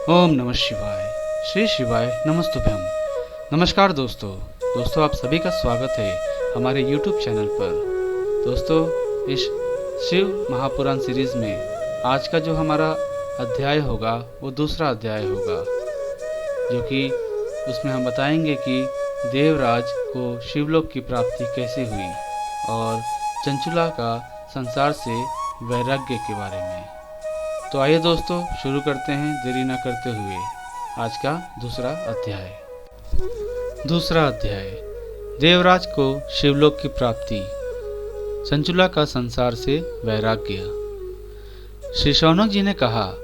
ओम नमः शिवाय। श्री शिवाय नमस्तुभ्यम। नमस्कार दोस्तों आप सभी का स्वागत है हमारे YouTube चैनल पर। दोस्तों, इस शिव महापुराण सीरीज में आज का जो हमारा अध्याय होगा वो दूसरा अध्याय होगा, जो कि उसमें हम बताएंगे कि देवराज को शिवलोक की प्राप्ति कैसे हुई और चंचुला का संसार से वैराग्य के बारे में। तो आइए दोस्तों शुरू करते हैं देरी न करते हुए आज का दूसरा अध्याय। देवराज को शिवलोक की प्राप्ति, चंचुला का संसार से वैराग्य। श्री शौनक जी ने कहा,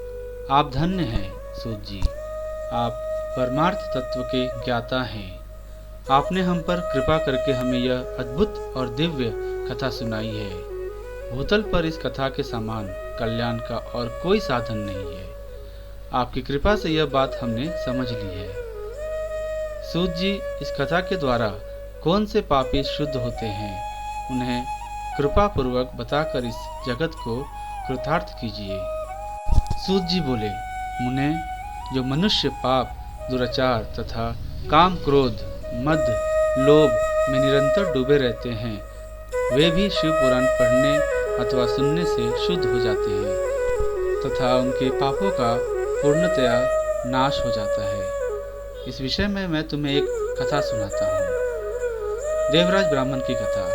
आप धन्य हैं सूत जी, आप परमार्थ तत्व के ज्ञाता हैं। आपने हम पर कृपा करके हमें यह अद्भुत और दिव्य कथा सुनाई है। भूतल पर इस कथा के समान कल्याण का और कोई साधन नहीं है। आपकी कृपा से यह बात हमने समझ ली है। सूत जी, इस कथा के द्वारा कौन से पापी शुद्ध होते हैं, उन्हें कृपा पूर्वक बताकर इस जगत को कृतार्थ कीजिए। सूत जी बोले, मुने, जो मनुष्य पाप, दुराचार तथा काम, क्रोध, मद, लोभ में निरंतर डूबे रहते हैं, वे भी शिव पुराण पढ़ने अथवा सुनने से शुद्ध हो जाते हैं तथा उनके पापों का पूर्णतया नाश हो जाता है। इस विषय में मैं तुम्हें एक कथा सुनाता हूँ। देवराज ब्राह्मण की कथा।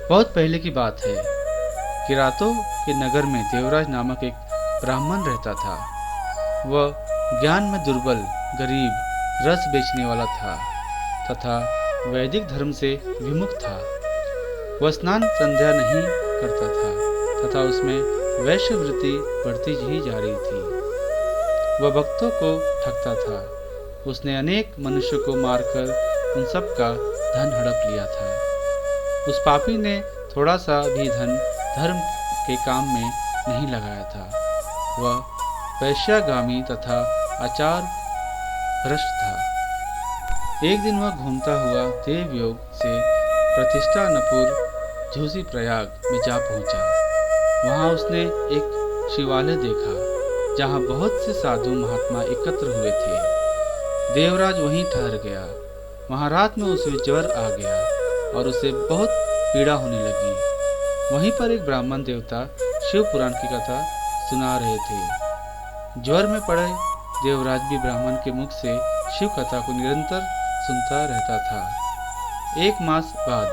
बहुत पहले की बात है कि रातों के नगर में देवराज नामक एक ब्राह्मण रहता था। वह ज्ञान में दुर्बल, गरीब, रस बेचने वाला था तथा वैदिक धर्म से विमुख था। वह स्नान संध्या नहीं करता था तथा उसमें वैश्यवृत्ति बढ़ती ही जा रही थी। वह भक्तों को ठगता था। उसने अनेक मनुष्यों को मारकर उन सब का धन हड़प लिया था। उस पापी ने थोड़ा सा भी धन धर्म के काम में नहीं लगाया था। वह वैश्यागामी तथा आचार भ्रष्ट था। एक दिन वह घूमता हुआ देवयोग से प्रतिष्ठानपुर झूसी प्रयाग में जा पहुंचा। वहां उसने एक शिवालय देखा जहां बहुत से साधु महात्मा एकत्र हुए थे। देवराज वहीं ठहर गया। वहां रात में उसे ज्वर आ गया और उसे बहुत पीड़ा होने लगी। वहीं पर एक ब्राह्मण देवता शिव पुराण की कथा सुना रहे थे। ज्वर में पड़े देवराज भी ब्राह्मण के मुख से शिव कथा को निरंतर सुनता रहता था। एक मास बाद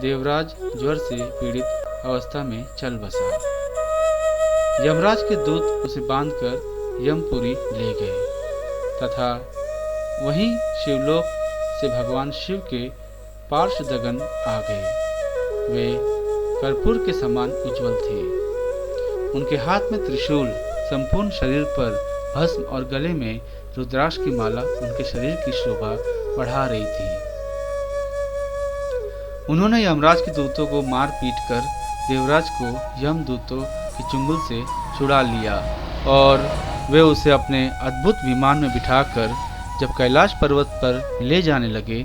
देवराज ज्वर से पीड़ित अवस्था में चल बसा। यमराज के दूत उसे बांधकर यमपुरी ले गए तथा वहीं शिवलोक से भगवान शिव के पार्षदगण आ गए। वे कर्पूर के समान उज्जवल थे। उनके हाथ में त्रिशूल, संपूर्ण शरीर पर भस्म और गले में रुद्राक्ष की माला उनके शरीर की शोभा बढ़ा रही थी। उन्होंने यमराज के दूतों को मार पीट कर देवराज को यमदूतों की चुंगल से छुड़ा लिया और वे उसे अपने अद्भुत विमान में बिठाकर जब कैलाश पर्वत पर ले जाने लगे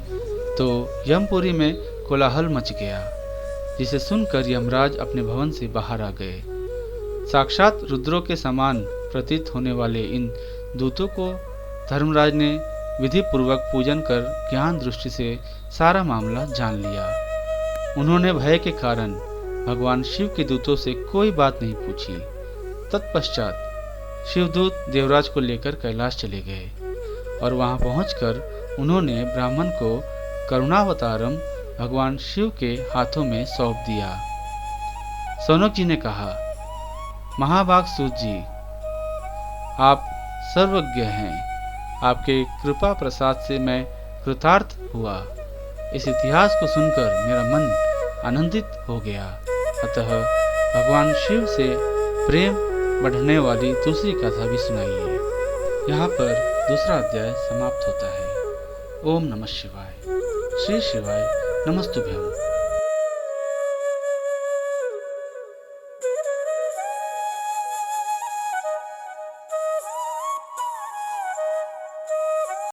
तो यमपुरी में कोलाहल मच गया, जिसे सुनकर यमराज अपने भवन से बाहर आ गए। साक्षात रुद्रों के समान प्रतीत होने वाले इन दूतों को धर्मराज ने विधि पूर्वक पूजन कर ज्ञान दृष्टि से सारा मामला जान लिया। उन्होंने भय के कारण भगवान शिव के दूतों से कोई बात नहीं पूछी। तत्पश्चात शिवदूत देवराज को लेकर कैलाश चले गए और वहां पहुंचकर उन्होंने ब्राह्मण को करुणावतारम भगवान शिव के हाथों में सौंप दिया। शौनक जी ने कहा, महाभाग सूत जी, आप सर्वज्ञ हैं। आपके कृपा प्रसाद से मैं कृतार्थ हुआ। इस इतिहास को सुनकर मेरा मन आनंदित हो गया। अतः भगवान शिव से प्रेम बढ़ने वाली दूसरी कथा भी सुनाइए। यहाँ पर दूसरा अध्याय समाप्त होता है। ओम नमः शिवाय। श्री शिवाय नमस्तुभ्यम।